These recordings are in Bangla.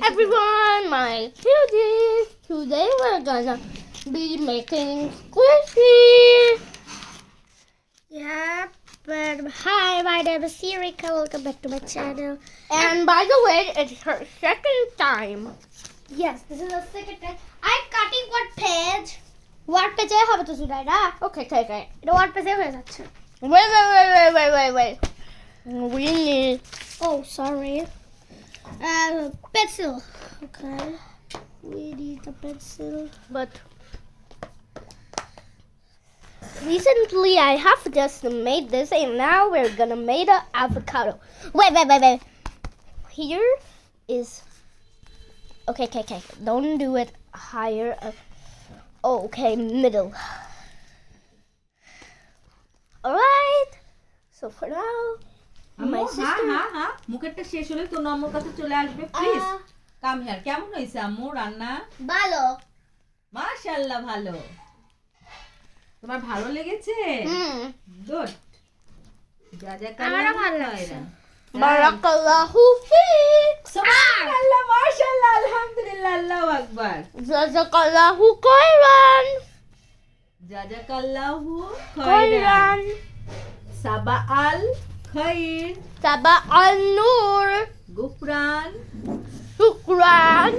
everyone, my cuties. Today we're gonna be making squishy. Yeah, but hi, my name is Sirika. Welcome back to my channel. And by the way, it's her second time. Yes, this is the second time. I'm cutting what page? What page I have to do right now? Okay, take it. No, what page I have to? Wait. We need. Oh, sorry. Pencil. Okay. We need a pencil. But recently I have just made this and now we're gonna make an avocado. Wait. Here is okay. Don't do it higher. Okay, middle. Alright. So for now, my sister. হ্যাঁ মুখেরটা শেষ হলে তো নম্বর কাছে চলে আসবে প্লিজ কাম হিয়ার কেমন হইছে আম্মু রান্না ভালো মাশাআল্লাহ ভালো তোমার ভালো লেগেছে গুড যা যা আমারও ভালো লাগছে। Barakallahu fik. সুবহানাল্লাহ মাশাআল্লাহ আলহামদুলিল্লাহ আল্লাহু আকবার Jazakallahu khairan. জাযাকাল্লাহু Khairan. খায়রান সাবাআল খাইর Taba al-nur. গুফরান Shukran.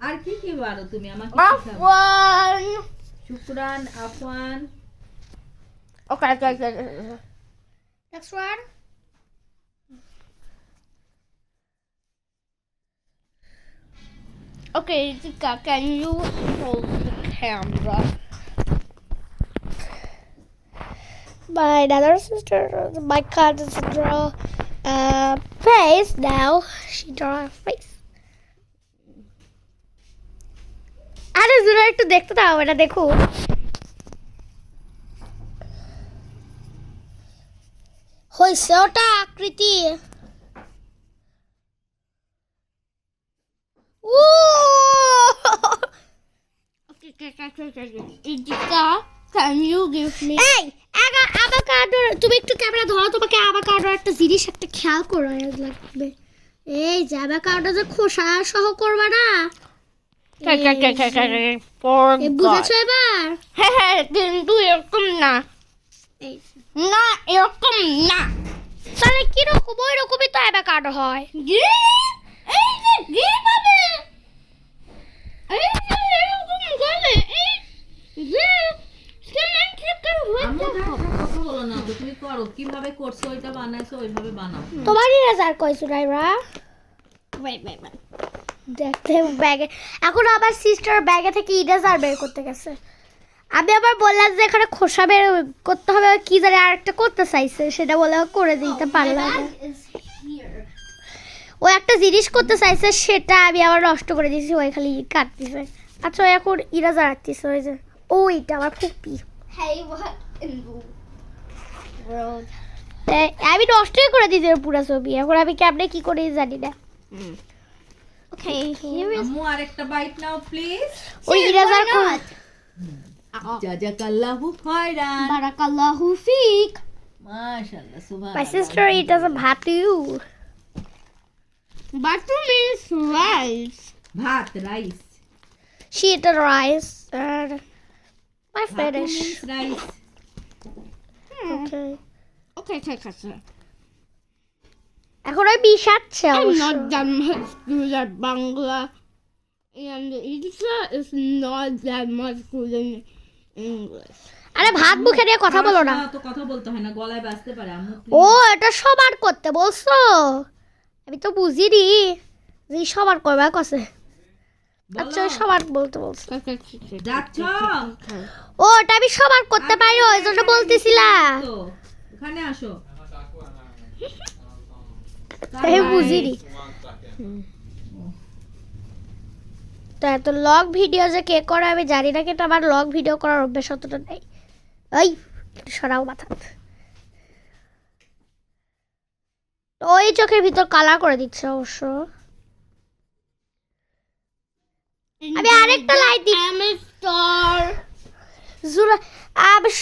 আর কি কি পারো তুমি আমাকে শেখাও Afwan. শুকরান Afwan Okay. Next one. Okay, Zika, can you hold the camera? My other sister, my cousin, draw a face. Now she draw a face. আরে জোরে একটু দেখতে দাও এটা দেখো হইছে ওটা আকৃতি ও Okay. Zika, can you give me? এই আভাকাডো তুমি একটু ক্যামেরা ধরো তোমাকে আভাকাডো একটা জিনিস একটা খেয়াল করো লাগবে এই যে আভাকাডো যে খোসা সহ করবা না For বুঝেছো এবার হ্যাঁ কিন্তু এরকম না এই না এরকম না তাহলে কিরকম ওই রকমই তো অ্যাভোকাডো হয় এই যে পাবে এই যে এরকম গলে এই যে সিমেন্ট্রিক্যাল আম্মু হয়ে কথা বলো না তো তুমি করো কিভাবে করছো ওইটা বানাইছো ওইভাবে বানাও তোমারই রেজাল্ট কইছো রাইরা wait দেখতে ব্যাগে এখন আবার সিস্টার ব্যাগে থেকে ইরেজার বের করতে গেছে আমি আবার বললাম যে এখানে খোসা বের করতে হবে কি জানি আরেকটা করতে চাইছে সেটা বলে করে দিতে পারলাম না ও একটা জিনিস করতে চাইছে সেটা আমি আবার নষ্ট করে দিয়েছি ওই খালি কাটতেছে আচ্ছা এখন ইরেজার রাখতেছে ওই যে ওইটা আমার ফুপি hey what in the world আমি নষ্টই করে দিয়েছি ওর পুরো ছবি এখন আমি কেমনে কি করে জানি না okay here is আম্মু আরেকটা বাইট নাও প্লিজ ওই ইরেজার জাযাকাল্লাহু খায়রান barakallahu fik মাশাআল্লাহ সুবহানাল্লাহ My sister eats a ভাত too. batu means rice ভাত rice She eat the rice and my finish. Rice Okay. take us এখন ওই বিষাচ্ছে I'm অবশ্য। not that much good at Bangla and Idisa is not that much good in English আরে ভাত মুখে নিয়ে কথা বলো না। তো কথা বলতে হয় না গলায় বাজতে পারে আম্মু ও এটা সবার করতে বলছো আমি তো বুঝিনি যে সবার করবা কসে আচ্ছা ওই সবার বলতে বলছো যাচ্ছ ও এটা আমি সবার করতে পারি ওই জন্য বলতেছিলা তো ওখানে আসো আমি বুঝিনি তো এত লং ভিডিও যে কে করে আমি জানি না কিন্তু আমার লং ভিডিও করার অভ্যাস অতটা নেই ওই একটু সরাও মাথা ওই চোখের ভিতর কালার করে দিচ্ছে অবশ্য আমি আরেকটা লাইট দিই I'm a star জুরা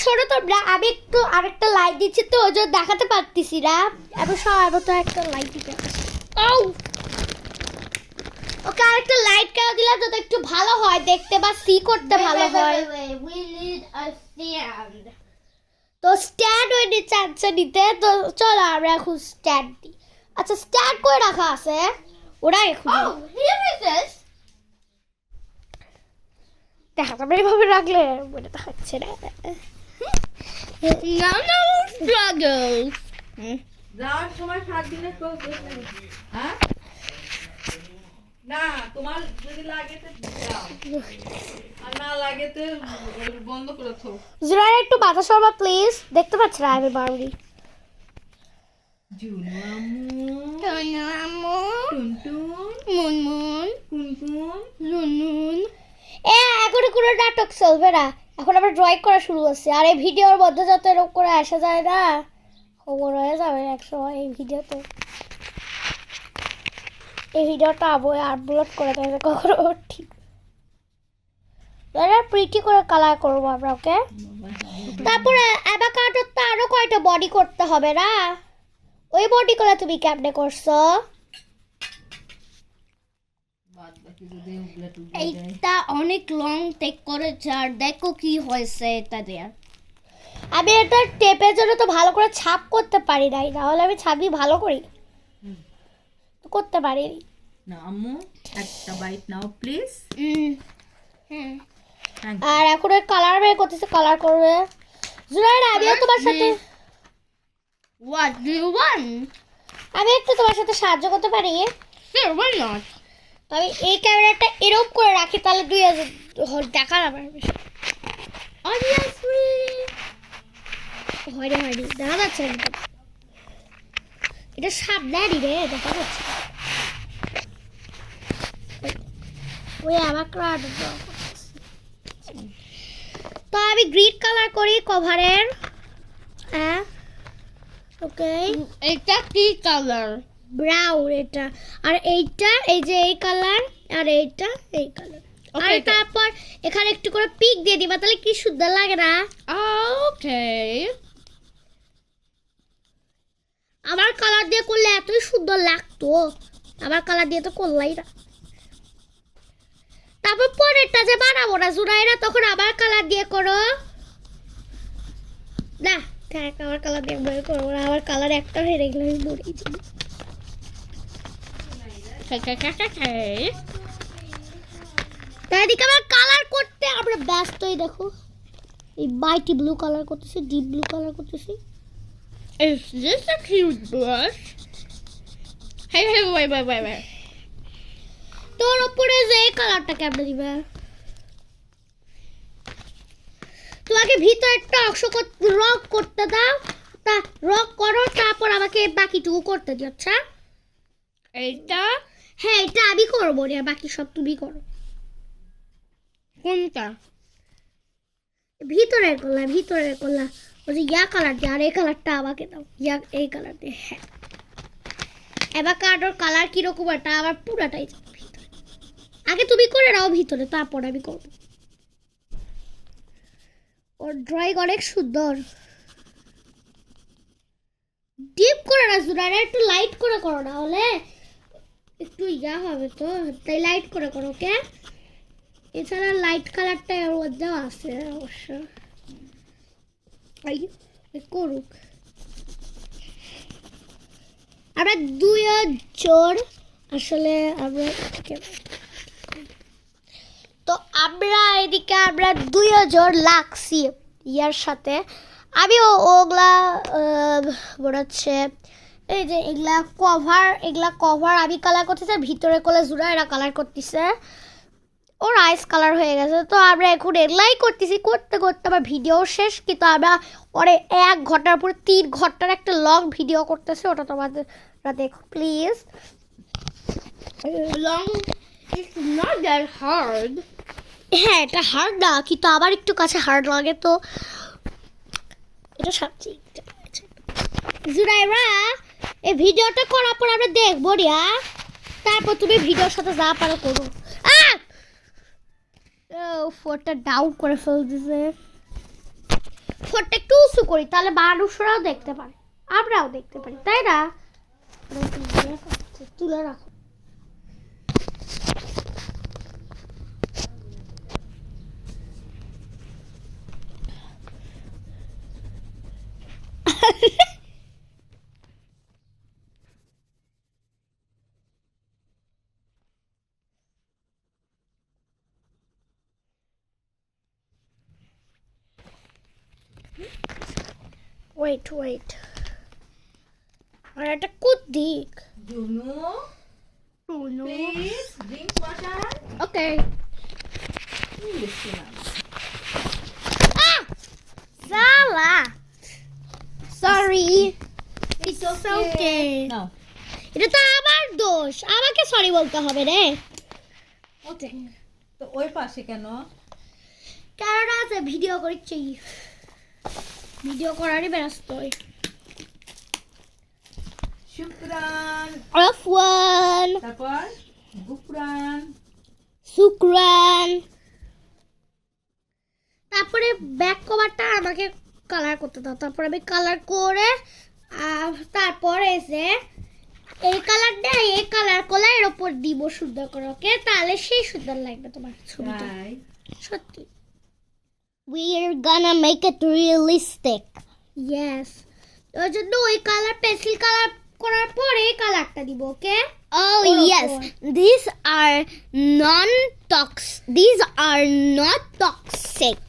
শোনো তোমরা আমি একটু আরেকটা লাইট দিচ্ছি তো ওই জন্য দেখাতে পারতেছি না এবার সবাই তো একটা লাইট দিতে ও আজকে আরেকটা লাইট কেন দিলাম যাতে একটু ভালো হয় দেখতে বা সি করতে ভালো হয় We need a stand. তো স্ট্যান্ড ওই চাচ্ছে নিতে তো চলো আমরা এখন স্ট্যান্ড দিই আচ্ছা স্ট্যান্ড করে রাখা আছে ওরা এখন Oh, here it is. দেখা যাবে এইভাবে রাখলে মনে দেখাচ্ছে না No struggles. যাওয়ার সময় 7 দিনের কোর্স হ্যাঁ না তোমার যদি লাগে তো যাও আর না লাগে তো বন্ধ করে থাও জুরাইরা একটু বাতাস সরবা প্লিজ দেখতে পাচ্ছি না আমি বারবারই জুনু আম্মু Tonamo. টুনটুন Moon moon. কুনকুন Lunun. এখন কোনো নাটক চলবে না এখন আমরা ড্রয়িং করা শুরু করছি আর এই ভিডিওর মধ্যে যত এরকম করে আসা যায় না খবর হয়ে যাবে একসময় এই ভিডিওতে এই ভিডিওটা আপলোড করে দেবে কখনো ঠিক প্রিটি করে কালার করবো আমরা ওকে তারপরে অ্যাভাকাডোর তো আরো কয়টা বডি করতে হবে না ওই বডি করে তুমি কেমনে করছো বাদ বাকি যদি উগলা টুগলা দেয় এইটা অনেক লং টেক করেছে আর দেখো কি হয়েছে এটা দিয়ে আমি এটা টেপের জন্য তো ভালো করে ছাপ করতে পারি নাই নাহলে আমি ছাপি ভালো করি তো করতে পারিনি না আম্মু একটা বাইট নাও প্লিজ থ্যাংক আর এখন ওই কালার বের করতেছে কালার করবে জুরাইরা আমিও তোমার সাথে What do you want? আমি একটু তোমার সাথে সাহায্য করতে পারি Sure, why not? আমি এই ক্যামেরাটা এরকম করে রাখি তাহলে দেখা না পারবে Obviously. হয়নি দেখা যাচ্ছে না কিন্তু। এটা সাবধানি রে দেখা যাচ্ছে না। ওই আমার ক্রাউড তো আমি গ্রিন কালার করি কভারের হ্যাঁ ওকে এটা কি কালার? ব্রাউন এটা আর এইটা এই যে এই কালার আর এইটা এই কালার আর Okay, তারপর এখানে একটু করে পিক দিয়ে দিবা তাহলে কি সুন্দর লাগে না Okay. আমার কালার দিয়ে করলে এতই সুন্দর লাগতো আমার কালার দিয়ে তো করলাই না তারপর পরেরটা যে বানাবো না জুরাইরা তখন আবার কালার দিয়ে করো না থাক আমার কালার দিয়ে বই করবো না আমার কালার একটা হেরে গেলে আমি মরেই যাবো Okay. তাই এদিকে আমার কালার করতে আমরা ব্যস্তই দেখো এই মাইটি ব্লু কালার করতেছি ডিপ ব্লু কালার করতেছি Is this a cute brush? Hey, wait. তোর উপরে যে এই কালারটা কেমন দিবে তোমাকে ভিতরে একটা অংশ রক করতে দাও তা রক করো তারপর আমাকে বাকিটুকু করতে দিও আচ্ছা এইটা হ্যাঁ এটা আমি করবো রে বাকি সব তুমি করো কোনটা? ভিতরের করলা ওই যে ইয়া কালার দিয়ে আর এই কালারটা আমাকে দাও এই কালার দিয়ে হ্যাঁ এবার কার্ডর কালার কিরকম এটা আবার পুরাটাই যাবে ভিতরে আগে তুমি করে নাও ভিতরে তারপর আমি করবো ওর ড্রয়িং অনেক সুন্দর ডিপ করে না জুরাইরা একটু লাইট করে করো না হলে একটু ইয়া হবে তো তাই লাইট করে করো ওকে এছাড়া লাইট কালারটা এর মধ্যেও আছে অবশ্য করুক আমরা দুজন আসলে আমরা তো আমরা এদিকে আমরা দুজন লাগছি ইয়ার সাথে আমি ওগুলা মনে হচ্ছে এই যে এগুলা কভার আমি কালার করতেছি ভিতরে কোলে জুরাইরা কালার করতেছে ওর আইস কালার হয়ে গেছে তো আমরা এখন এগুলাই করতেছি করতে আমার ভিডিও শেষ কিন্তু আমরা পরে 1 ঘন্টার পরে 3 ঘন্টার একটা লং ভিডিও করতেছি ওটা তোমরা দেখো please Long. It's not that hard. হ্যাঁ এটা হার্ড না কিন্তু আবার একটু কাছে হার্ড লাগে তো এটা সাবজেক্ট জুরাইরা এই ভিডিওটা করার পর আমরা দেখবো রিয়া তারপর তুমি ভিডিওর সাথে যা পারো করো ফোনটা ডাউন করে ফেল দিছে ফোনটা একটু উঁচু করি তাহলে মানুষরাও দেখতে পারে আমরাও দেখতে পারি তাই না তুলে রাখো ওয়েট আর একটা কুদ্দিক জুনু প্লিজ ড্রিঙ্ক ওয়াটার ওকে সালা সরি ইটস ওকে নাও এটা তো আমার দোষ আমাকে সরি বলতে হবে রে ওকে তো ওই পাশে কেন কারণ আছে ভিডিও করছি ভিডিও করারই ব্যস্ত শুক্রান আফওয়ান, তারপর গুফরান শুকরান। তারপরে ব্যাক কভারটা আমাকে কালার করতে দাও তারপর আমি কালার করে তারপরে এসে এই কালারটা এই কালার এর উপর দিব সুন্দর করে ওকে তাহলে সেই সুন্দর লাগবে তোমার ছবিটা তাই সত্যি We're gonna make it realistic. Yes ওই জন্য ওই কালার পেন্সিল কালার করার পরে এই কালারটা দিব ওকে Oh Oh, yes, boy. these are These are not toxic,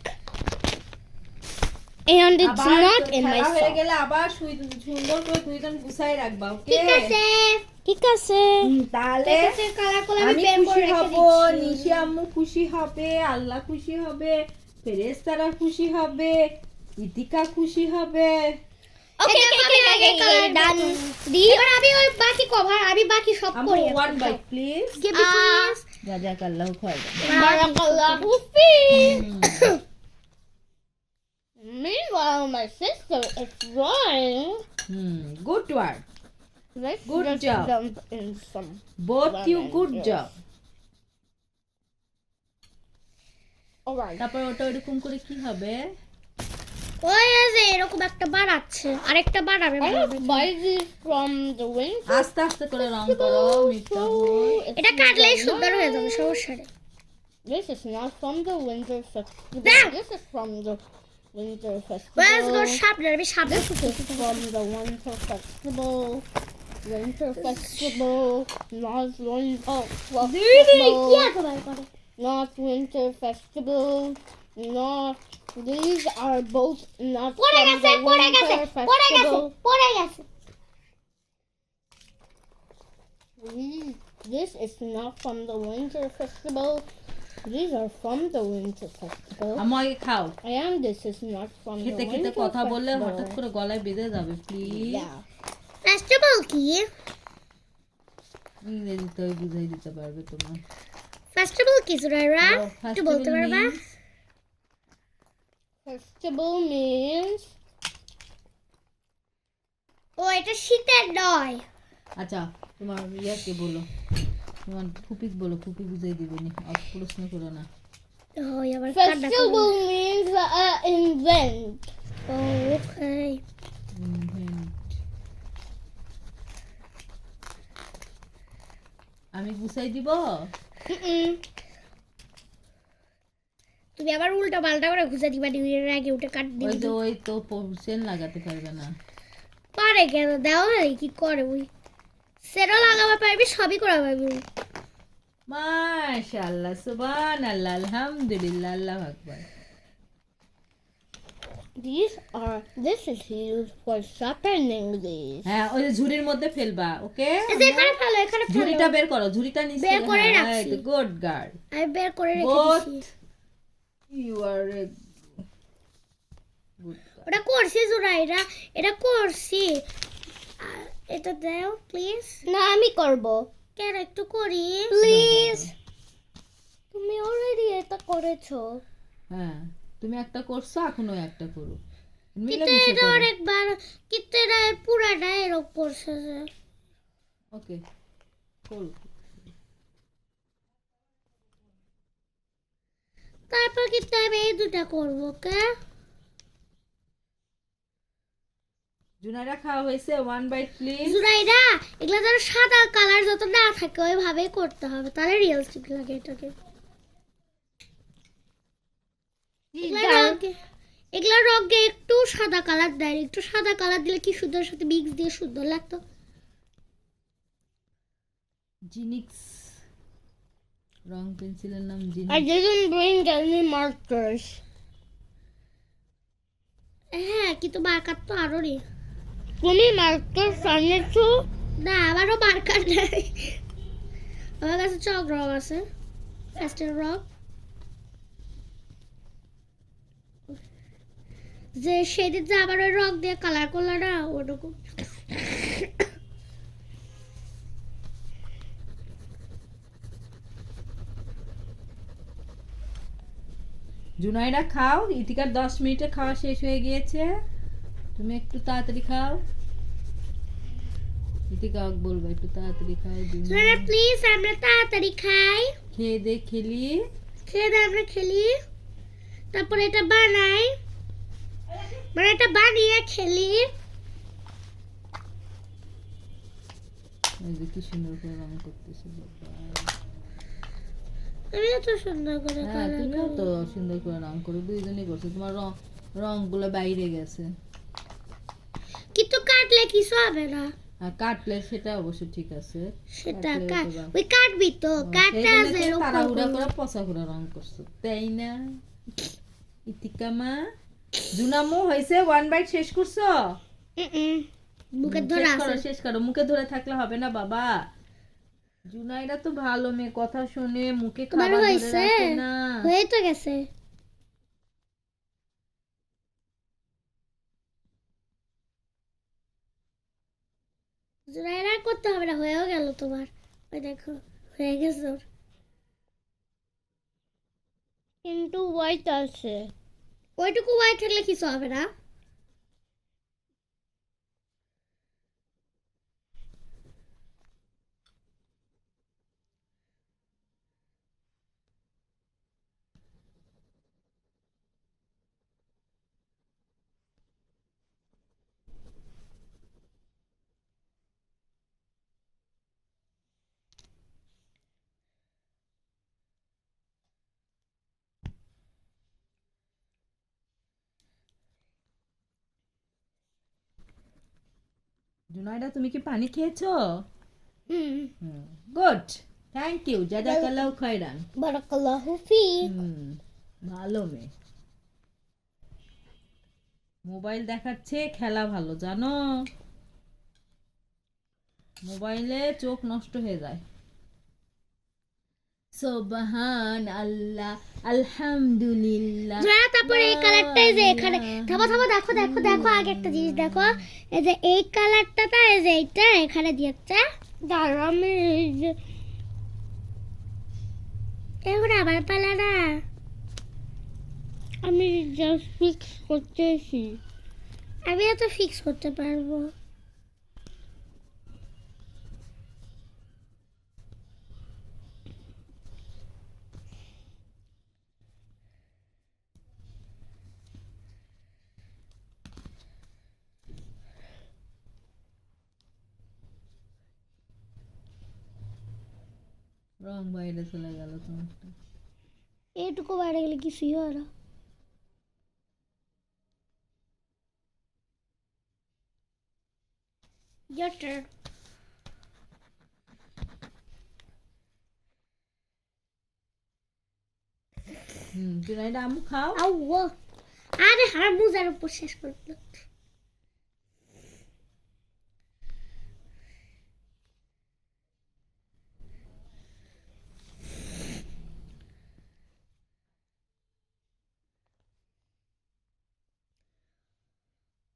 and it's আবার not তো in my খেলা হয়ে song. গেলে আবার সুন্দর করে দুইজন গুছাই রাখবা ওকে ঠিক আছে ঠিক আছে। তাহলে কালার করে আমি বের করে খুশি রেখে হব দিচ্ছি। নিশি আম্মু খুশি হবে আল্লাহ খুশি হবে ফেরেশতারা খুশি হবে ইতিকা খুশি হবে Okay, এটা okay, আমি আগে okay, colour okay, done. এবার আমি ওই বাকি কভার আমি বাকি সব আম্মু করি one bite please Give me please. জাযাকাল্লাহু খায়রান Barakallahu feek. Meanwhile, my sister is drawing. Good work Let's Good just job. dump in some. Both you Lemon good juice. Job Alright. তারপর ওটা এরকম করে কি হবে ওই যে এরকম একটা বার আছে আরেকটা বার আমি I বানাবো। just buy this from the winter. আস্তে আস্তে করে রং করো মিফতাহুল It's এটা কাটলেই not- সুন্দর হয়ে যাবে সমস্যা নেই This is not from the winter festival. Damn. This is from the winter festival. ব্যাস গোর সামনে আমি সামনে This is from the winter festival. Winter festival. Not winter festival. কি আছে বার করে Not winter festival. Not. These are both not পড়ে from গেছে the পড়ে গেছে winter পড়ে গেছে festival. পড়ে গেছে This is not from the winter festival. These are from the winter festival. আম্মু আগে খাও And this is not from the খেতে খেতে winter কথা বললে festival. হঠাৎ করে গলায় বেঁধে যাবে প্লিজ Yeah. ফেস্টিভ্যাল কি ইংরেজিতে বুঝাই দিতে পারবে তোমার ফেস্টিভ্যাল কি জুরাইরা একটু বলতে Festival পারবা means- Festival means ও এটা শীতের নয় আচ্ছা তোমার ইয়াকে বলো তোমার ফুপিক বলো ফুপি বুঝাই দিবে নি প্রশ্ন করো না ওই আবার কান্না festival means invent. ওকে আমি গুছাই দিব তুমি আবার উল্টা পাল্টা করে ঘুষা দিবা ডিউরের আগে উঠে কাট ওই দিবি যে ওই তো সেন লাগাতে পারবে না পারে কেন দাও না কি করে ওই সেটা লাগাবার পারবি সবই করা পারবি ওই। মাশাআল্লাহ সুবহানাল্লাহ আলহামদুলিল্লাহ আল্লাহু আকবার This is used for sharpening these. হ্যাঁ ওই যে ঝুড়ির মধ্যে ফেলবা ওকে এই যে এখানে ফেলো এখানে ঝুড়িটা ফেলো বের করো ঝুড়িটা নিচে বের করে রাখছি। গুড গার্ল আমি বের করে রেখে Both. দিছি ইউ আর গুড ওটা করছি জুরাইরা এটা করছি এটা দাও প্লিজ না আমি করব। কেন একটু করি প্লিজ। তুমি অলরেডি এটা করেছো। হ্যাঁ তুমি একটা করছো এখনো একটা করো মিলে কিন্তু মিশে এটা করো অনেকবার কিন্তু এটা পুরাটা এরকম করছে যে ওকে করো তারপর কিন্তু আমি এই দুটা করবো ওকে জুনাইরা খাওয়া হয়েছে ওয়ান বাইট প্লিজ জুরাইরা এগুলা যেন সাদা কালার যত না থাকে ওইভাবেই করতে হবে তাহলে রিয়েলিস্টিক লাগে এটাকে এগুলা রঙে একটু সাদা কালার দেয় একটু সাদা কালার দিলে কি সুন্দর সাথে মিক্স দিয়ে সুন্দর লাগতো জিনিক্স রং পেন্সিলের নাম I জিনিক্স didn't bring any markers. হ্যাঁ কিন্তু মার্কার তো আরো নেই। তুমি মার্কেট সামনেছো? না আমারও মার্কার নেই, আমার কাছে চক রং আছে, প্যাস্টেল রং, যে সেদিন যে আমার ওই রং দিয়ে কালার করলো না ওরকম। জুনাইরা খাও, ইতিকার 10 মিনিটে খাওয়া শেষ হয়ে গিয়েছে, তুমি একটু তাড়াতাড়ি খাও। ইতিকা বলবো একটু তাড়াতাড়ি খাও, জুনাইরা প্লিজ আমরা তাড়াতাড়ি খাই, খেয়ে দে খেলি। খেয়ে দিয়ে আমরা খেলি, তারপরে এটা বানাই, মানে এটা বানিয়ে খেলি। এই যে কি সুন্দর করে রং করতেছে বাবা। আমি এত সুন্দর করে হ্যাঁ colour তুমিও করি। তো সুন্দর করে রং করো, দুইজনই করছো, তোমার রংগুলো বাইরে গেছে। কিন্তু কাটলে কিছু হবে না, আর কাটলে সেটা অবশ্য ঠিক আছে। সেটা কাটলে তো ওই কাটবি তো, কাটটা সেই জন্য আছে তো এরকম তাড়াহুড়া করে। করে পচা করে রং করছো, তাই না ইতিকা মা? জুনামু হয়েছে 1 বাইট শেষ করছো? বুকের শেষ ধরা করো, আছে। শেষ করো, মুখে ধরে থাকলে হবে না বাবা। জুনাইরা তো ভালো মেয়ে, কথা শুনে মুখে তোমার খাবার ধরে হয়েছে? রাখে না। হয়ে তো গেছে। জুরাইরা করতে হবে না, হয়েও গেল তোমার, ওই দেখো হয়ে গেছে ওর। কিন্তু হোয়াইট আছে। ওইটুকু হোয়াইট থাকলে কিছু হবে না। জুনাইরা তুমি কি পানি খেয়েছো? হুম, গুড, থ্যাংক ইউ, জাজাকাল্লাহু খাইরান। বারাকাল্লাহু ফি। ভালো মেয়ে। মোবাইল দেখাচ্ছে খেলা ভালো, জানো মোবাইলে চোখ নষ্ট হয়ে যায়। সুবহান আল্লাহ, আলহামদুলিল্লাহ। জুরাইরা তারপরে এই কালারটা যে এখানে, থামো থামো, দেখো দেখো দেখো, আগে একটা জিনিস দেখো, এই যে এই কালারটা, এই যে এইটা এখানে দিয়েছে। দাঁড়া আমি এখন আবার পালা না। আমি জাস্ট ফিক্স করতেছি। আমি এত ফিক্স করতে পারবো। রং বাইরে চলে গেল তোমারটা। এইটুকু বাইরে গেলে কিছুই হয় না। Your turn. জুনাইরা আম্মু খাও। আউয়া, আরে আমার মুজার উপর শেষ করে দিল।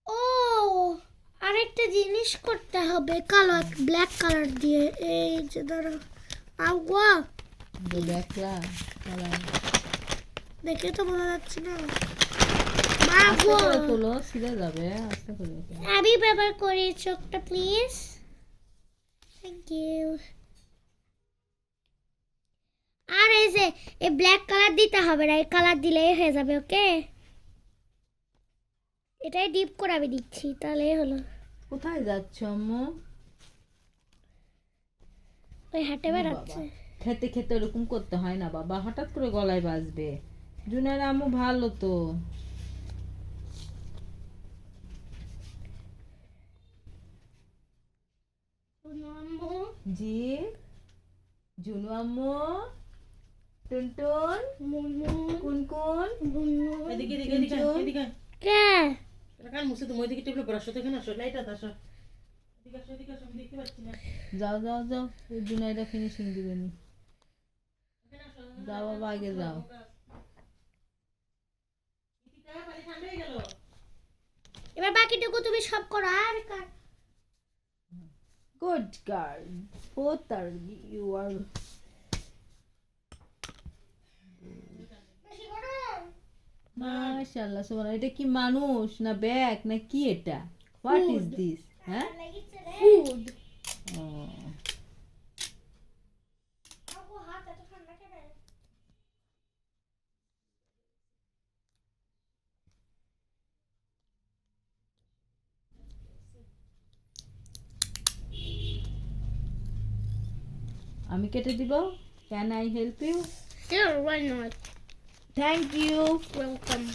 ও, আরেকটা জিনিস করতে হবে, কালো ব্ল্যাক কালার দিয়ে, এই যে ধরো। আউয়া, দেখলা কালার দেখে তো বোঝা যাচ্ছে না। আস্তে বাবু, করে তোলো, ছিঁড়ে যাবে, আস্তে করে তোলো। আমি ব্যবহার করি চোখটা প্লিজ, থ্যাংক ইউ। আর এই যে এই ব্ল্যাক কালার দিতে হবে না, এই কালার দিলেই হয়ে যাবে। ওকে, এটাই ডিপ করে আমি দিচ্ছি, তাহলেই হলো। কোথায় যাচ্ছ আম্মু? ওই হাঁটে বেড়াচ্ছে। খেতে খেতে এরকম করতে হয় না বাবা, হঠাৎ করে গলায় বাজবে। জুনাইরা আম্মু ভালো তো। জি জুনু আম্মু, টুনটুন, কুনকুন, কে? কান মুছে তো মই দিকে টেবিলে বসো তো এখানে আসো লাইট আসো এদিকে আসো আমি দেখতে পাচ্ছি না যাও যাও যাও ওই জুনাইরা ফিনিশিং দিবেনি যাও বাবা আগে যাও ঠান্ডা হয়ে গেল এবার বাকিটুকু তুমি সব করো আর good girl both are you are মাশাআল্লাহ সুবহানাল্লাহ এটা কি মানুষ না ব্যাগ না কি এটা হোয়াট ইজ দিস হ্যাঁ ফুড ও আমি কেটে দিব can I help you Sure, why not? Thank you Welcome.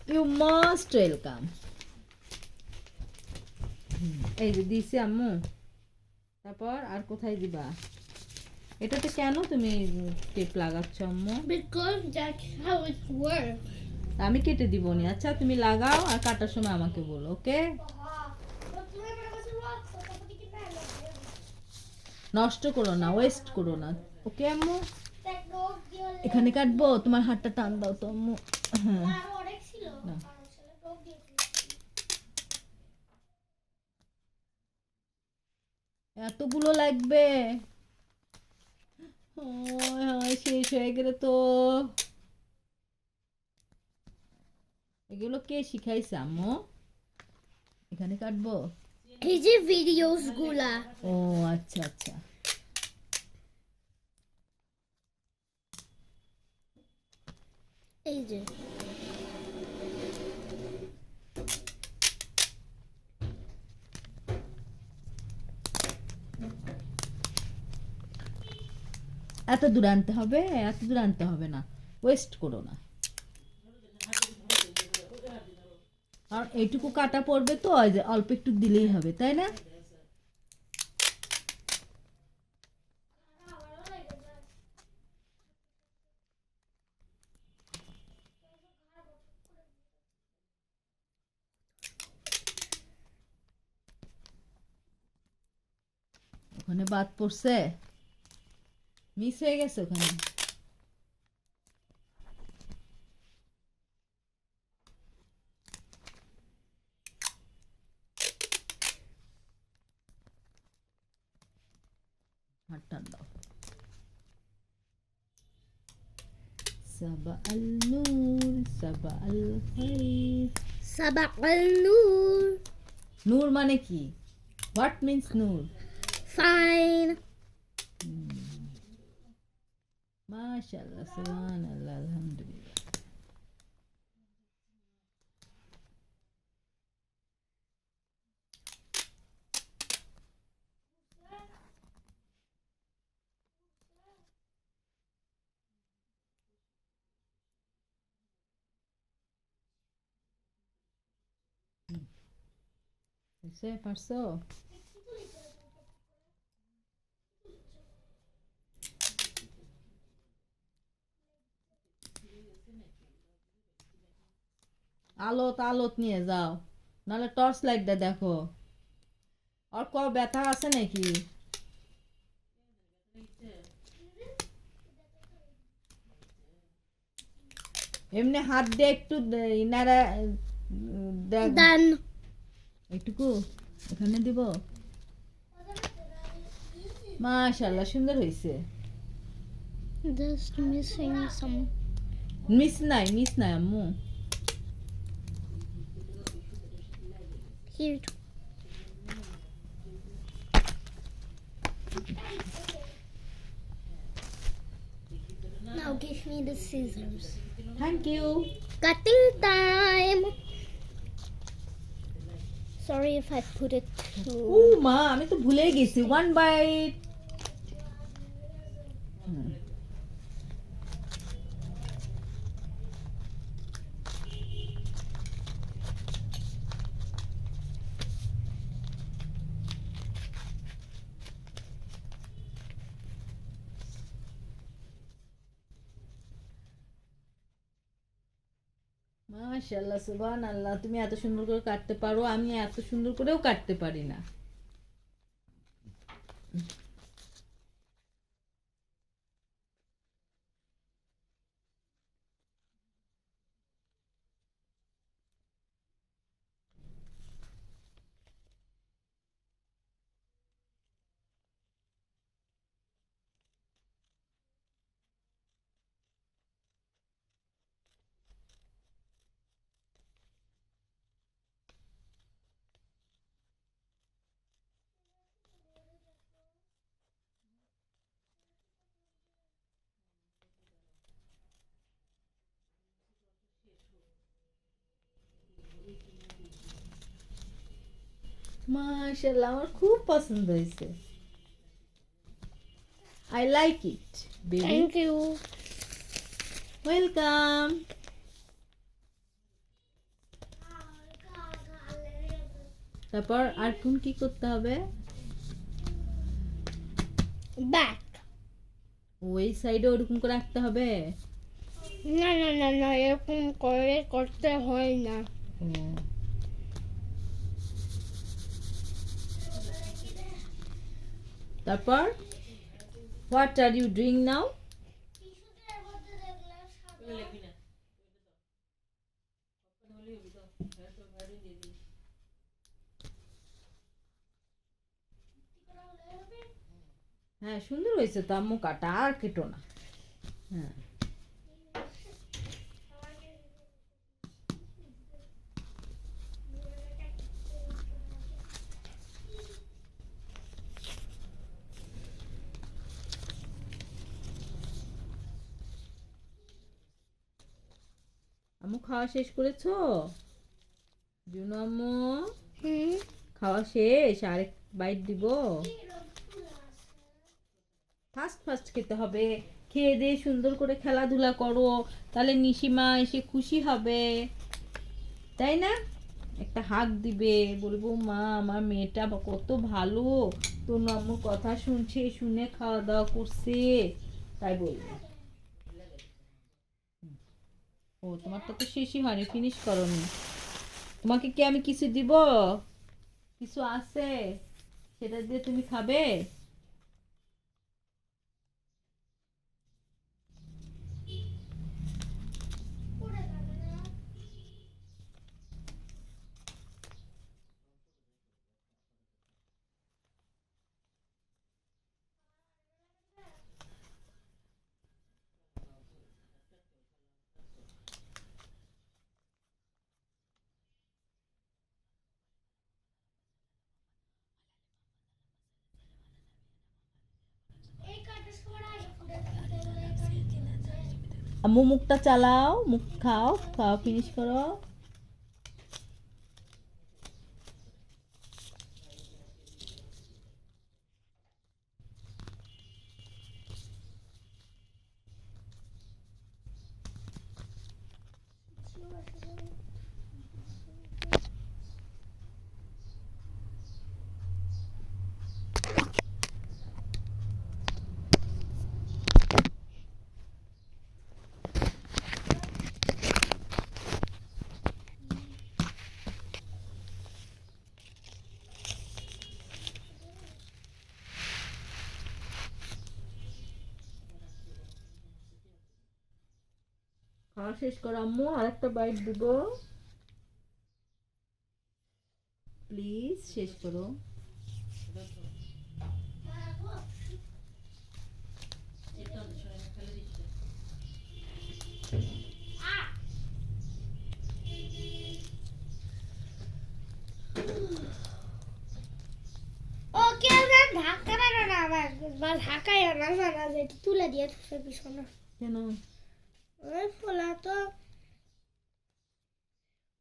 You most welcome এই যে দিছি আম্মু তারপর আর কোথায় দিবা এটাতে কেন তুমি টেপ লাগাচ্ছ আম্মু Because that's how it works. আমি কেটে দিব নি আচ্ছা তুমি লাগাও আর কাটার সময় আমাকে বলো ওকে নষ্ট করো না ওয়েস্ট করো না ওকে আম্মু এখানে কাটবো তোমার হাতটা টান দাও তো আম্মু হ্যাঁ না। এতগুলো লাগবে শেষ হয়ে গেলে তো এগুলো কে শিখাইছে আম্মু এখানে কাটবো এই যে ভিডিওস গুলা ও আচ্ছা আচ্ছা এই যে এত দূর আনতে হবে এত দূর আনতে হবে না ওয়েস্ট করো না আর এইটুকু কাটা পড়বে তো ওই যে অল্প একটু দিলেই হবে তাই না ওখানে বাদ পড়ছে মিস হয়ে গেছে ওখানে হাতটান দাও সাবা আল নূর সাবা আল খাইর সাবাক আল-নূর নূর মানে কি হোয়াট মিন্স নূর ফাইন মাশাআল্লাহ সুবহানাল্লাহ আলহামদুলিল্লাহ এসে পারছো আলোত আলোত নিয়ে যাও নাহলে টর্চ লাইটটা দেখো আর কোন ব্যথা আছে নাকি এমনি হাত দিয়ে একটু ইনারা দেখ ডান একটুকু এখানে দিব মাশাআল্লাহ সুন্দর হয়েছে জাস্ট মিসিং সাম মিস নাই আম্মু here Now give me the scissors. Thank you Cutting time. Sorry if I put it ও too. মা আমি তো ভুলে গেছি ওয়ান বাইট মাশাআল্লাহ, সুবহানাল্লাহ, তুমি এত সুন্দর করে কাটতে পারো, আমি এত সুন্দর করেও কাটতে পারি না। মাশাআল্লাহ, আমার খুব পছন্দ হয়েছে। I like it baby. Thank you. Welcome. তারপর আর কোন কি করতে হবে? ব্যাক। ওই সাইডে ওরকম করে রাখতে হবে। না না না না, এরকম করে করতে হয় না। তারপর what are you doing now? হ্যাঁ, সুন্দর হয়েছে তো আম্মু, কাটা আর কেটো না। হ্যাঁ, আম্মু খাওয়া শেষ করেছো? জুনু আম্মু হুম। খাওয়া শেষ, আরেক বাইট দিব? ফাস্ট ফাস্ট খেতে হবে। খেয়ে দিয়ে সুন্দর করে খেলাধুলা করো, তাহলে নিশিমা এসে খুশি হবে, তাই না? একটা হাগ দিবে, বলবো মা আমার মেয়েটা কত ভালো, তোর আম্মুর কথা শুনছে, শুনে খাওয়া দাওয়া করছে, তাই বলবো। ও, তোমারটা তো শেষই হয়নি, ফিনিশ করনি। তোমাকে কি আমি কিছু দিব? কিছু আছে সেটা দিয়ে তুমি খাবে? আম্মু মুখটা চালাও, মুখ খাও, খাওয়া ফিনিশ করো। খাওয়া শেষ করো আম্মু, আরেকটা বাইট দিব, প্লিজ শেষ করো। ওকে, ধাক্কা মারো না আমার, বা ধাক্কায় না না, যেটা তুলে দিয়ে পিছনে। কেন? ওই ফোলা তো।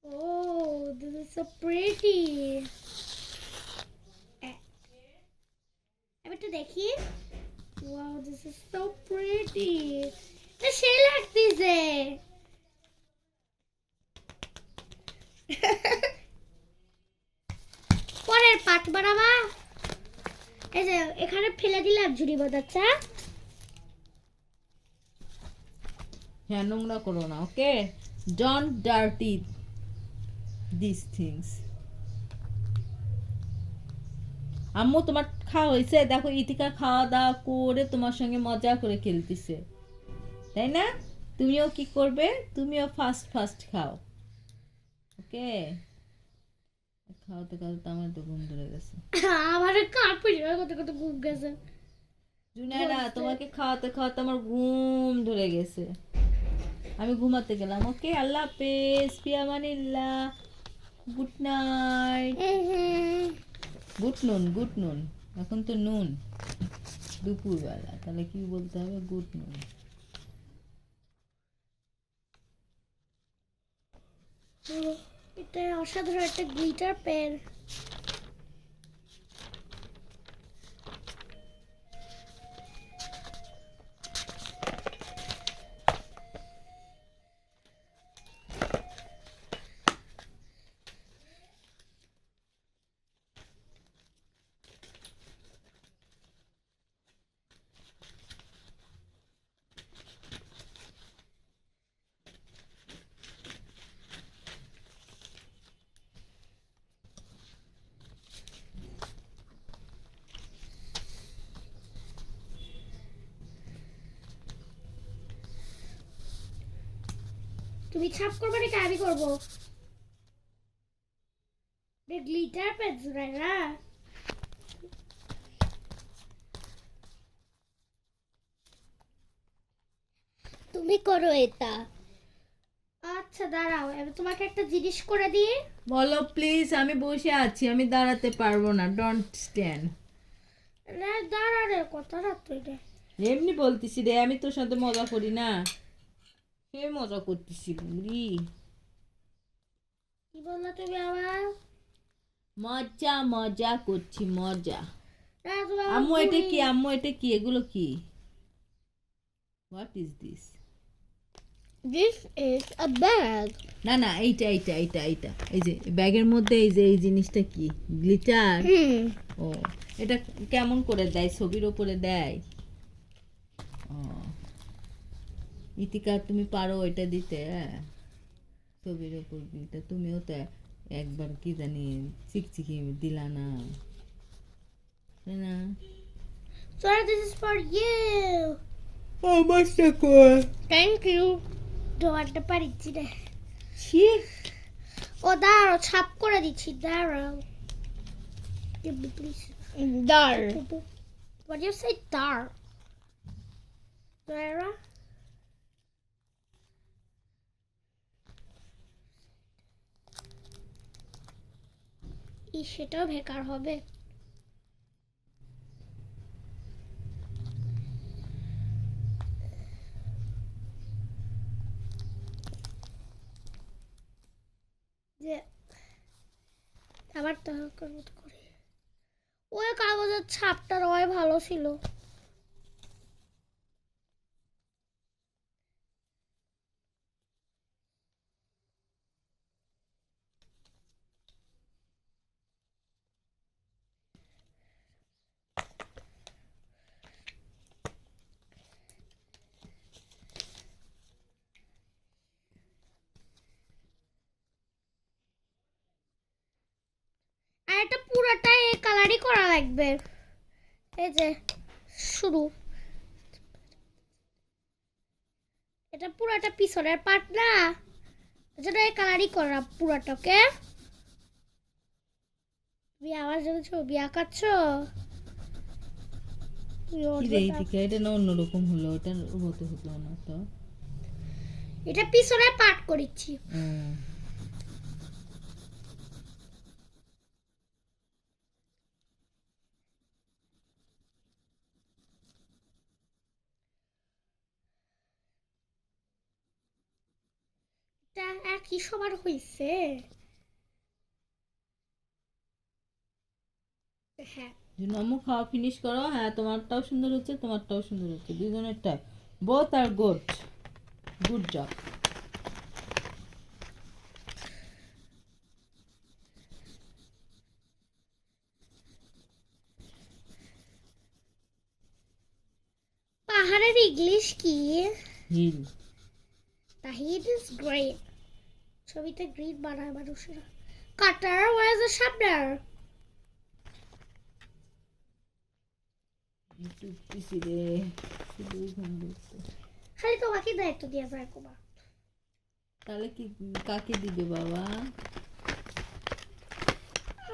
Oh, this is so pretty. আমি একটু দেখি। Wow, this is so pretty. এটা সেই লাগতেছে। পরের পাট বানাবা। এই যে এখানে ফেলে দিলাম ঝুড়ি বাঁধাচ্ছা। হ্যাঁ, নোংরা করো না, ওকে? Don't dirty these things. আম্মু তোমার খাওয়া হয়েছে? দেখো ইতিকা খাওয়া দাওয়া করে তোমার সঙ্গে মজা করে খেলতেছে, তাই না? তুমিও কি করবে? তুমিও ফাস্ট ফাস্ট খাও, ওকে? খাওয়াতে খাওয়াতে আমার তো ঘুম ধরে গেছে। আমার কাপড় কত কত ঘুম গেছে। জুনায়রা, তোমাকে খাওয়াতে খাওয়াতে আমার ঘুম ধরে গেছে, আমি ঘুমাতে গেলাম। ওকে, আল্লাহ হাফেজ, ফিয়ামানিল্লাহ, good night, good noon, good noon. এখন তো নুন দুপুরবেলা, তাহলে কি বলতে হবে? গুড নুন। এটা অসাধারণ একটা গ্লিটার পেন। তুমি ছাপ করবে নাকি আমি করবো? Glitter pen Junayra. তুমি করো এটা। আচ্ছা দাঁড়াও, আমি তোমাকে একটা জিনিস করে দিই। বলো প্লিজ, আমি বসে আছি, আমি দাঁড়াতে পারবো না। Don't stand. দাঁড়া রে, কথা না তুই রে। এমনি বলতেছি রে, আমি তোর সাথে মজা করি না? সে মজা করতেছি বুড়ি। কি বললা তুমি আবার? মজা মজা করছি, মজা। না, তুমি আবার আম্মু এটা তুমি- কি? আম্মু এটা কি? এগুলো কি? What is this? This is a bag. না না, এইটা এইটা এইটা এইটা, এই যে ব্যাগের মধ্যে এই যে এই জিনিসটা কি? গ্লিটার? ও, এটা কেমন করে দেয়? ছবির ওপরে দেয়? ও, ইতিকা তুমি পারো এটা দিতে? হ্যাঁ, ছবির ওপর গ্লিটার। তুমিও তো একবার কি জানি চিকচিকি দিলা না, তাই না? Sorry, this is for you. আমারটা কই? Thank you. ধোয়ারটা পারিছি রে। ছি, ও দাঁড়াও, ছাপ করে দিচ্ছি, দাঁড়াও। Give me please. Dar. What do you say, dar? Zara? সেটাও বেকার হবে। যে আবার তো করবো তো করি। ওই কাগজের ছাপটা রয় ভালো ছিল। আর এটা পুরোটা এই কালারই করা লাগবে। এই যে শুরু, এটা পুরোটা পিছনের পার্ট না, যেটা এই কালারই করা পুরোটাকে। তুমি আমার জন্য ছবি আঁকাচ্ছ? কি রে ইতিকা, এটা না অন্যরকম হলো, ওটার মতো হলো না তো। এটা পিছনের পার্ট করেছি। এটা একই সবার হয়েছে। হ্যাঁ, আম্মু খাওয়া ফিনিশ করো। হ্যাঁ, তোমারটাও সুন্দর হচ্ছে, তোমারটাও সুন্দর হচ্ছে, দুজনেরটা। Both are good, good job. পাহাড়ের ইংলিশ কি? Hill. The heat is great. ছবিতে গ্রিড বানায় মানুষেরা। Cutter where is the sharpener? YouTube পিসি রে শুধুই ঘুম দিচ্ছে। খালি তোমাকে দায়িত্ব দিয়ে যায় কুমা। তাহলে কি কাকে দিবে বাবা?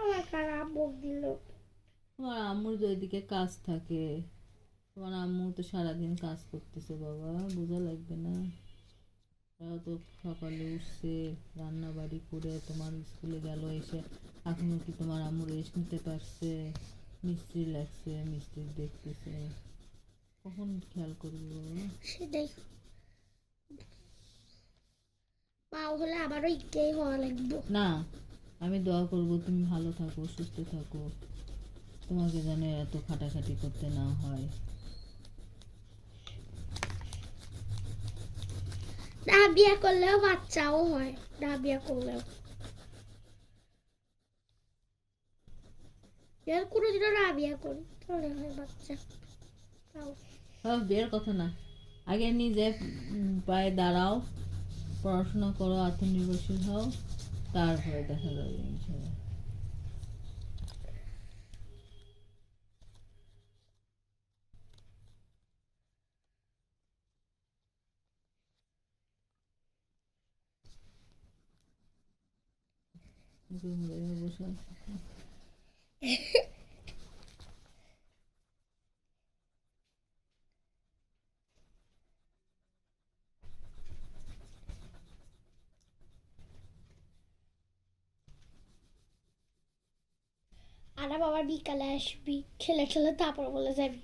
আমার কারা বক দিল। তোমার আম্মুর তো ওইদিকে কাজ থাকে, তোমার আম্মু তো সারাদিন কাজ করতেছে বাবা, বোঝা লাগবে না? তারা তো সকালে উঠছে, রান্না বাড়ি করে তোমার স্কুলে গেল, এসে এখনো কি তোমার আম্মু রেস্ট নিতে পারছে? মিস্ত্রি লাগছে, মিস্ত্রি দেখতেছে, কখন খেয়াল করবো বাবা? সেটাই। মা হলে আবারও ইকেই হওয়া লাগবে। না, আমি দোয়া করবো তুমি ভালো থাকো, সুস্থ থাকো, তোমাকে যেন এত খাটাখাটি করতে না হয়। না বিয়ে করলেও বাচ্চাও হয়, না বিয়ে করলেও। বিয়ে কোনোদিনও না বিয়ে করি তাহলে হয় বাচ্চা। তাও সব বিয়ের কথা না, আগে নিজে পায়ে দাঁড়াও, পড়াশোনা করো, আত্মনির্ভরশীল হও, তারপরে দেখা যাবে ইনশাআল্লাহ। বসে আনা বাবার বিকালে আসবি, খেলে খেলে তারপর বলে যাবি।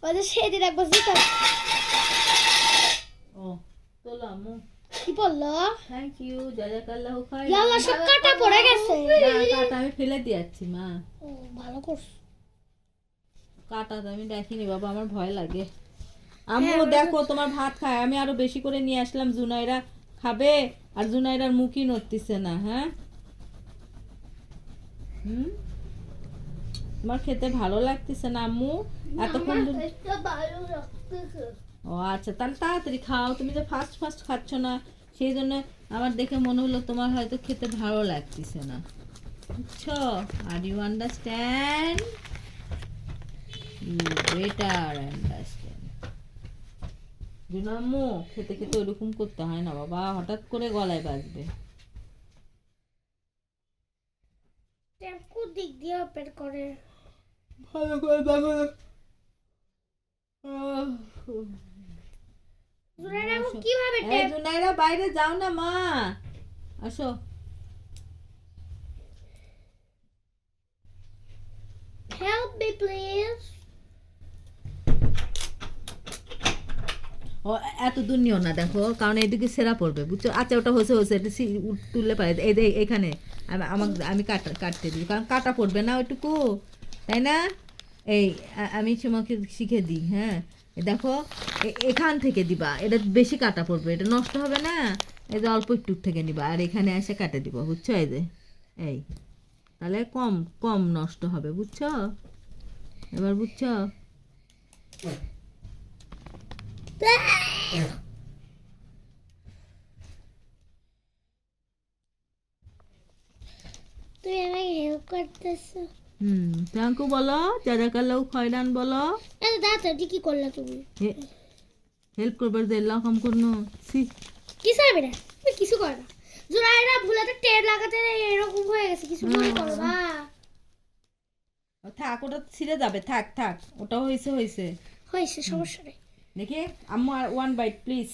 ওদের সেদিন একবার জিতা। ও তোলো আম্মু, কি বললো? থ্যাংক ইউ, জাযাকাল্লাহু খাইর। ইয়াল্লা সব কাটা পড়ে গেছে। কাটা আমি ফেলে দিয়েছি মা, ও ভালো করছো। কাটা তো আমি দেখিনি বাবা, আমার ভয় লাগে। আম্মু দেখো তোমার ভাত খায়, আমি আরো বেশি করে নিয়ে আসলাম, জুনাইরা খাবে, আর জুনাইরার মুখই নড়তিছে না। হ্যাঁ তোমার খেতে ভালো লাগতেছে না আম্মু? এতক্ষণ ও আচ্ছা, তাহলে তাড়াতাড়ি খাও, তুমি যে ফাস্ট ফাস্ট খাচ্ছ না, সেই জন্য আমার দেখে মনে হলো তোমার হয়তো খেতে ভালো লাগতেছে না, বুঝছো? Are you understand, you better understand. আম্মু খেতে খেতে ওইরকম করতে হয় না বাবা, হঠাৎ করে গলায় বাজবে। টেম্পু দিক দিয়ে ওপেন করে। ভালো করে দেখো। জুনাইরা এখন কিভাবে এই জুনাইরা বাইরে যাও না মা, আসো। Help me please. ও এত দূর নিও না দেখো, কারণ এদিকে সেরা পড়বে, বুঝছো? আচ্ছা ওটা হয়েছে হয়েছে, এটা তুললে পারে, এই যে এখানে আমি কাটতে দিই, কারণ কাটা পড়বে না ওইটুকু, তাই না? এই আমি তোমাকে শিখে দিই। হ্যাঁ দেখো, এখান থেকে দিবা, এটা বেশি কাটা পড়বে, এটা নষ্ট হবে না, এই যে অল্প একটু থেকে নিবা, আর এখানে এসে কাটে দিবা, বুঝছো? এই যে এই, তাহলে কম কম নষ্ট হবে, বুঝছো? এবার বুঝছো? তুই আমাকে হেল্প করতেছো। থ্যাংক ইউ বলো, জাযাকাল্লাহু খাইরান বলো। এই দাদা কি করলা তুমি? হেল্প করবার যে এরকম করনো, সি কি চাইবে না, তুমি কিছু করো না। জুনাইরা ভুলাতে টের লাগাতে এরকম হয়ে গেছে, কিছু মনে করো না। থাক, ওটা ছিঁড়ে যাবে, থাক থাক, ওটাও হয়েছে হয়েছে হয়েছে, সমস্যা নেই। দেখে আম্মু, আর ওয়ান বাইট প্লিজ।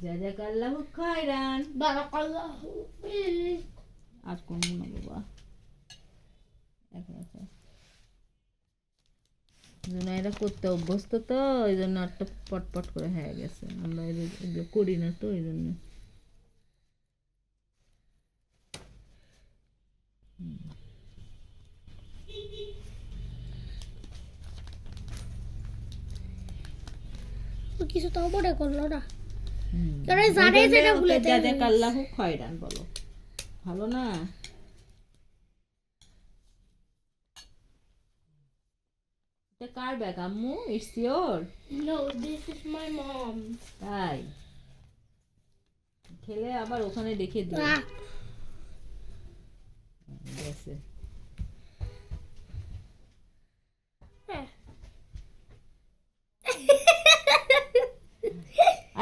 জাযাকাল্লাহু খাইরান। বারাকাল্লাহু ফিক। আর করবো না বাবা, জুনাইরা করতে অভ্যস্ত তো, এই জন্য একটা পটপট করে হয়ে গেছে, আমরা এগুলো করি না তো, এই জন্য। কিছু তাও মনে করলো না, তোরা জানে যেটা ভুলেতে জাযাকাল্লাহু খাইরান বলো, ভালো না? এটা কার ব্যাগ আম্মু? It's your? No this is my mom. তাই খেলে আবার ওখানে রেখে দিও আহ, গেছে।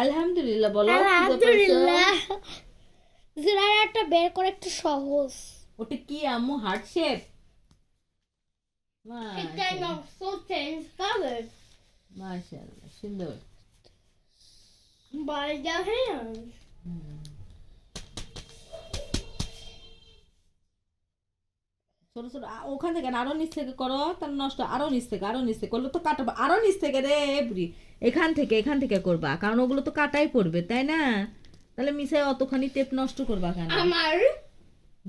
আলহামদুলিল্লাহ বলো খিদে পাইছো? আলহামদুলিল্লাহ। জিরার একটা বের করে একটু সহজ। ওটা কি আম্মু হার্ট শেপ? মাশাআল্লাহ সুন্দর। By the hand. ছোট ছোট ওখান থেকে না, আরো নিচ থেকে করো, তার নষ্ট আরো নিচ থেকে, আরো নিচ থেকে করলে তো কাটা, আরো নিচ থেকে রে এভরি, এখান থেকে করবা, কারণ ওগুলো তো কাটাই পড়বে তাই না? তাহলে মিশাই অতখানি টেপ নষ্ট করবা কেন?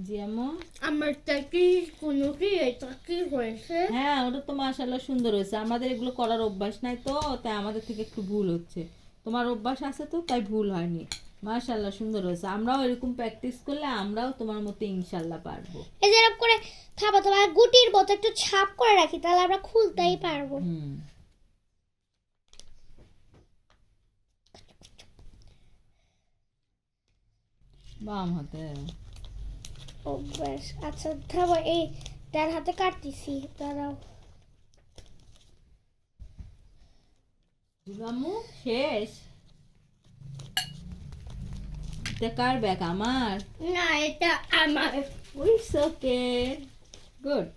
জি আম্মু। আমারটা কি কোনো কি এটা কি হয়েছে? হ্যাঁ ওটা তো মাশাআল্লাহ সুন্দর হয়েছে। আমাদের এগুলো করার অভ্যাস নাই তো, তাই আমাদের থেকে একটু ভুল হচ্ছে। তোমার অভ্যাস আছে তো, তাই ভুল হয়নি। মাশাআল্লাহ সুন্দর হয়েছে। আমরাও এরকম প্র্যাকটিস করলে আমরাও তোমার মতো ইনশাআল্লাহ পারবো। এই যে এরকম করে থাবা থাবা গুটির মতো একটু ছাপ করে রাখি, তাহলে আমরা খুলতেই পারবো। হুম। বাম হাতে। ও বেশ, আচ্ছা থাবা, এই ডান হাতে কাটতেছি, দাঁড়াও। আম্মু শেষ? এটা কার ব্যাগ? আমার? না, এটা আমার। It's okay, good.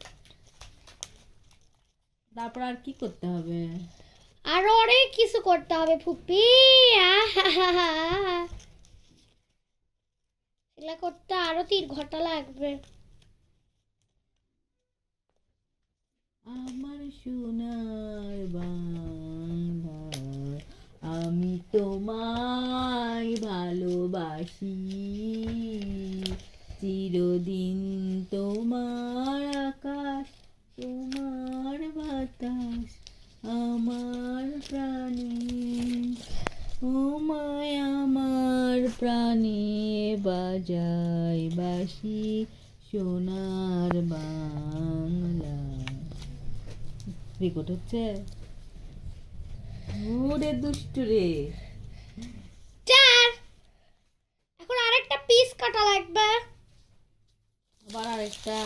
তারপর আর কি করতে হবে? আরো অনেক কিছু করতে হবে ফুপি। আহাহাহা। এগুলা করতে আরো 3 ঘন্টা লাগবে। আমার সোনার বাংলা, আমি তোমায় ভালোবাসি, চিরদিন তোমার আকাশ, তোমার বাতাস, আমার প্রাণে, তোমায় আমার প্রাণে বাজায় বাঁশি, সোনার বাংলা। রেকর্ড হচ্ছে? ওরে দুষ্টু রে। 4। এখন আরেকটা পিস কাটা লাগবে। আবার আরেকটা।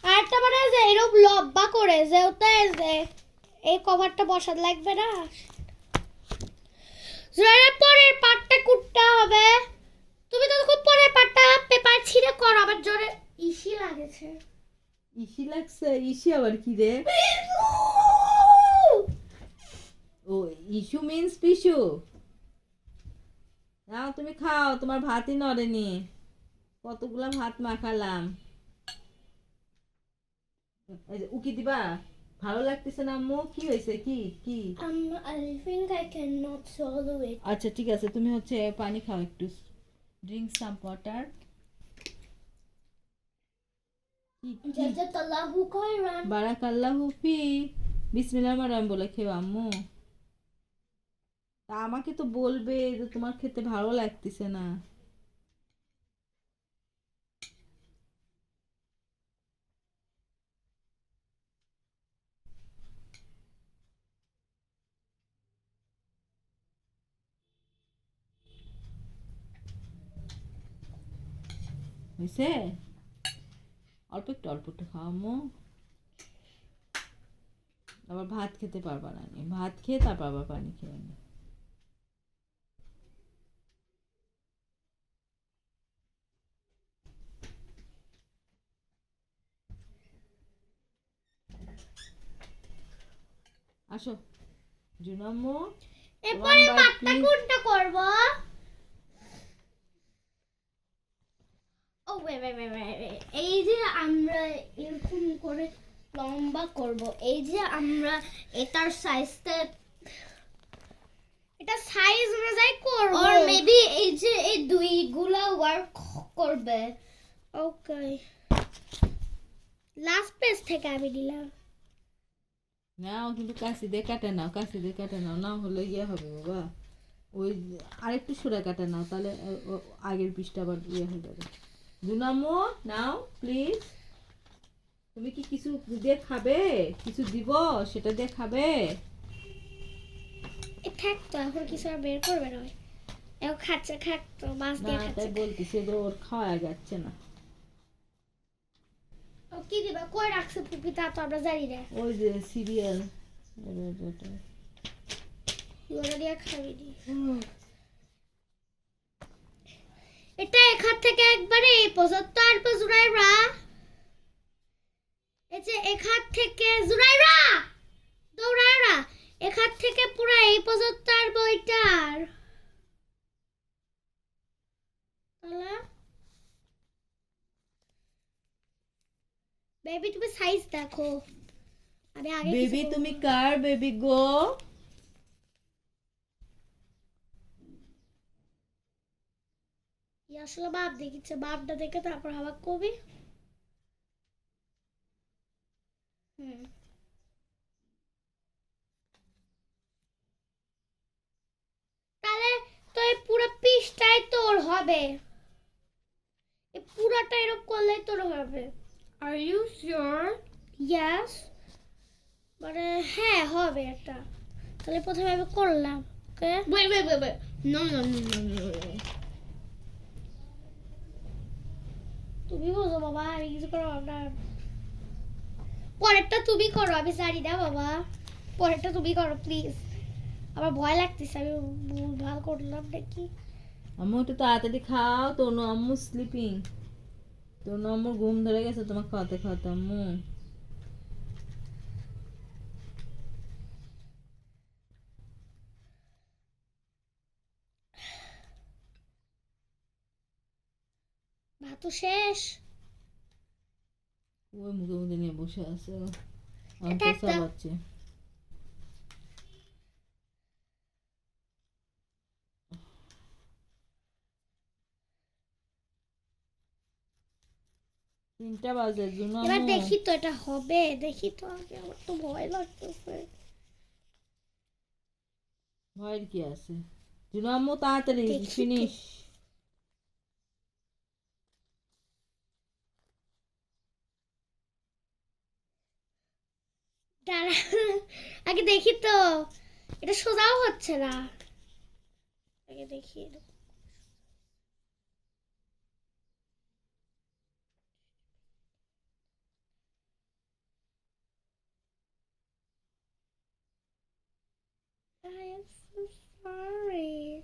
আরেকটা মানে যে এরকম লম্বা করে যে ওতে যে এই কভারটা বসাতে লাগবে না। জয়ের পরের পার্টটা কুটতে হবে। তুমি তো খুব পরের পার্টটা পেপার ছিঁড়ে করো, আমার জোরে ইসি লাগেছে। ইসি লাগছে? ইসি আবার কি রে? ও ইস্যু মিন্স পিসু। নাও তুমি খাও, তোমার ভাতই নড়েনি। কতগুলা ভাত মাখালাম। এই যে উকি দিবা? ভালো লাগতেছে না আম্মু? কি হয়েছে? কি কি? I think I cannot swallow it. আচ্ছা ঠিক আছে, তুমি হচ্ছে পানি খাও একটু, ড্রিঙ্ক সাম ওয়াটার। জাযাতাল্লাহু খায়রান। বারাকাল্লাহু ফি, বিসমিল্লাহির রহমানির রহিম বলে খেও আম্মু। তা আমাকে তো বলবে যে তোমার খেতে ভালো লাগতেছে না। হয়েছে? অল্প একটু খাও আম্মু, আবার ভাত খেতে পারবা না। ভাত খেয়ে তারপর আবার পানি খেয়ে নি। আসো জুনাম্মু। এরপরে One bite, পাটটা please. কোনটা করব? ও এই যে আমরা এরকম করে লম্বা করব, এই যে আমরা এটার সাইজটা, এটা সাইজ অনুযায়ী করব, Or maybe এই যে এই দুইগুলা ওয়ার্ক করবে। ওকে। লাস্ট পেজ থেকে আমি দিলাম। নাও কিন্তু কাশি দিয়ে কাটে নাও, কাশি দিয়ে কাটে নাও, না হলে ইয়ে হবে বাবা। ওই আরেকটু সরে কাটে নাও, তাহলে আগের পিসটা আবার ইয়ে হয়ে যাবে। জুনাম্মু নাও প্লিজ। তুমি কি কিছু দিয়ে খাবে? কিছু দিব সেটা দিয়ে খাবে? থাক তো, এখন কিছু আর বের করবে না। এখন খাচ্ছে খাচ্ছে মাছ না দিয়ে তাই খাচ্ছে বলতেছি এগুলো ওর খাওয়া যাচ্ছে না। ও কি দিবা কই রাখছে পুপি তা তো আমরা জানি না ওই যে সিরিয়াল ওরা দিয়ে খাবি দি এটা এখান থেকে একবারে এই পর্যন্ত আসবে জুরাইরা এই যে এখান থেকে জুরাইরা দৌড়াইরা এখান থেকে পুরো এই পর্যন্ত আসবে ওইটার তাহলে বেবি তুমি সাইজ দেখো আমি আগে বেবি তুমি কার বেবি গো? আসলে বাপ দেখিচ্ছে বাপটা দেখে তারপর আবার কবি তাহলে তো এই পুরো পিসটাই তোর হবে এই পুরোটা এরকম করলেই তোর হবে আর ইউ শিওর ইয়েস মানে হ্যাঁ হবে এটা তাহলে প্রথমে আমি করলাম ওকে wait no তুমি বোঝো বাবা আমি কিছু করো না পরেরটা তুমি করো আমি জানি না বাবা পরেরটা তুমি করো প্লিজ আমার ভয় লাগতেছে আমি ভুল করলাম নাকি আম্মু একটু তাড়াতাড়ি খাও, তনু আম্মু স্লিপিং, তনু আম্মুর ঘুম ধরে গেছে তোমার খাওয়াতে খাওয়াতে আম্মু। ভাত তো শেষ ওই মুখে মুখে নিয়ে বসে আছে এটা একটা- চালাচ্ছে। তিনটা বাজে জুনো এবার আম্মু। দেখি তো এটা হবে দেখি তো আগে আমার তো ভয় লাগতেছে ভয়ের কি আছে জুনো আম্মু তাড়াতাড়ি দেখি তো। ফিনিশ। দাঁড়া আগে দেখি তো এটা সোজাও হচ্ছে না আগে দেখি I am so sorry.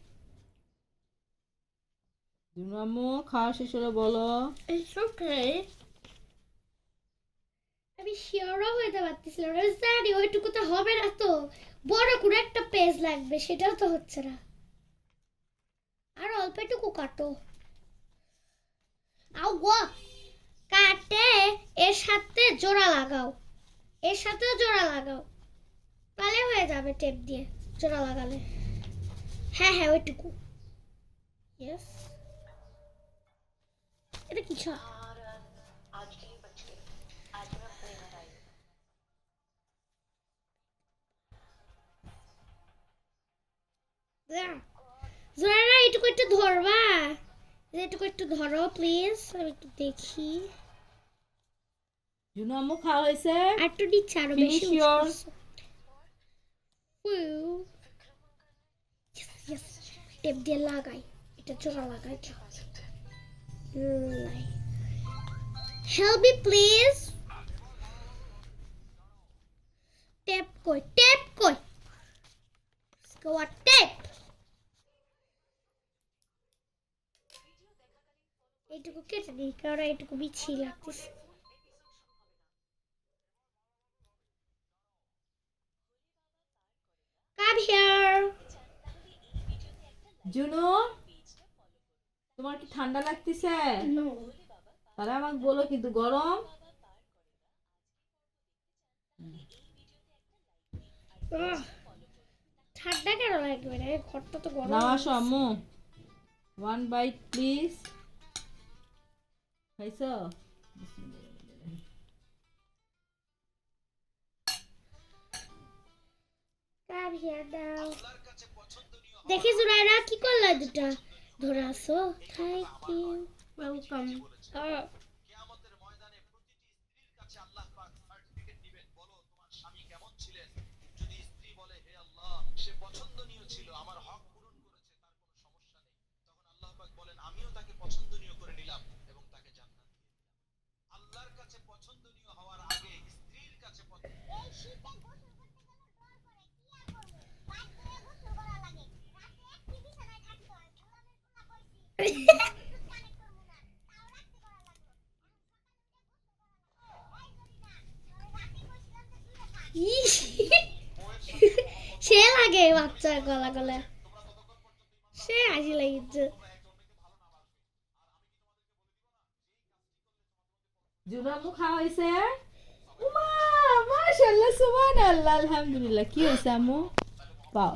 Juno আম্মু খাওয়া শেষ হলে বলো। It's okay. আমি শিওরও হইতে পারতেছিলাম না আমি জানি ওইটুকু তো হবে না তো বড় করে একটা পেজ লাগবে সেটাও তো হচ্ছে না আর অল্প একটু কাটো আও গো কাটে এর সাথে জোড়া লাগাও এর সাথেও জোড়া লাগাও তাহলে হয়ে যাবে টেপ দিয়ে জোড়া লাগালে হ্যাঁ হ্যাঁ ওইটুকু ইয়েস এটা কিছু জোড়াটা এইটুকু একটু ধরবা এইটুকু একটু ধরো প্লিজ আমি একটু দেখি জুনো আম্মু খাওয়া হয়েছে? আর একটু নিচ্ছে আরো বেশি Finish yours. টেপ দিয়ে লাগাই এটা জোড়া লাগাই হেল্প মি প্লিজ টেপ কই টেপ এইটুকু কেটে দিই কারণ এইটুকু বিছিয়ে লাগতেছে Come here. জুনো তোমার কি ঠান্ডা লাগতেছে? No. তাহলে আমাকে বলো কিন্তু গরম। ঠান্ডা কেন লাগবে না ঘরটা তো গরম নাও আসো আম্মু, 1 বাইট প্লিজ। খাইছো? Come here now. দেখি জুরাইরা কি করলা দুটা ধরে আসো থ্যাংক ইউ ওয়েলকাম কিয়ামতের ময়দানে প্রতিটি স্ত্রীর কাছে আল্লাহ পাক সার্টিফিকেট দিবেন বলো তোমার স্বামী কেমন ছিলেন যদি স্ত্রী বলে হে আল্লাহ সে পছন্দনীয় ছিল আমার হক পূরণ করেছে তার কোনো সমস্যা নেই পছন্দনীয় হওয়ার আগে স্ত্রীর কাছে ইস, সে লাগে বাচ্চার গলা গলা, সে হাসি লাগিচ্ছে। জুনামু খাওয়া হয়েছে? উমা মাশাআল্লাহ সুবহানাল্লাহ আলহামদুলিল্লাহ। কি হয়েছে আম্মু? পাও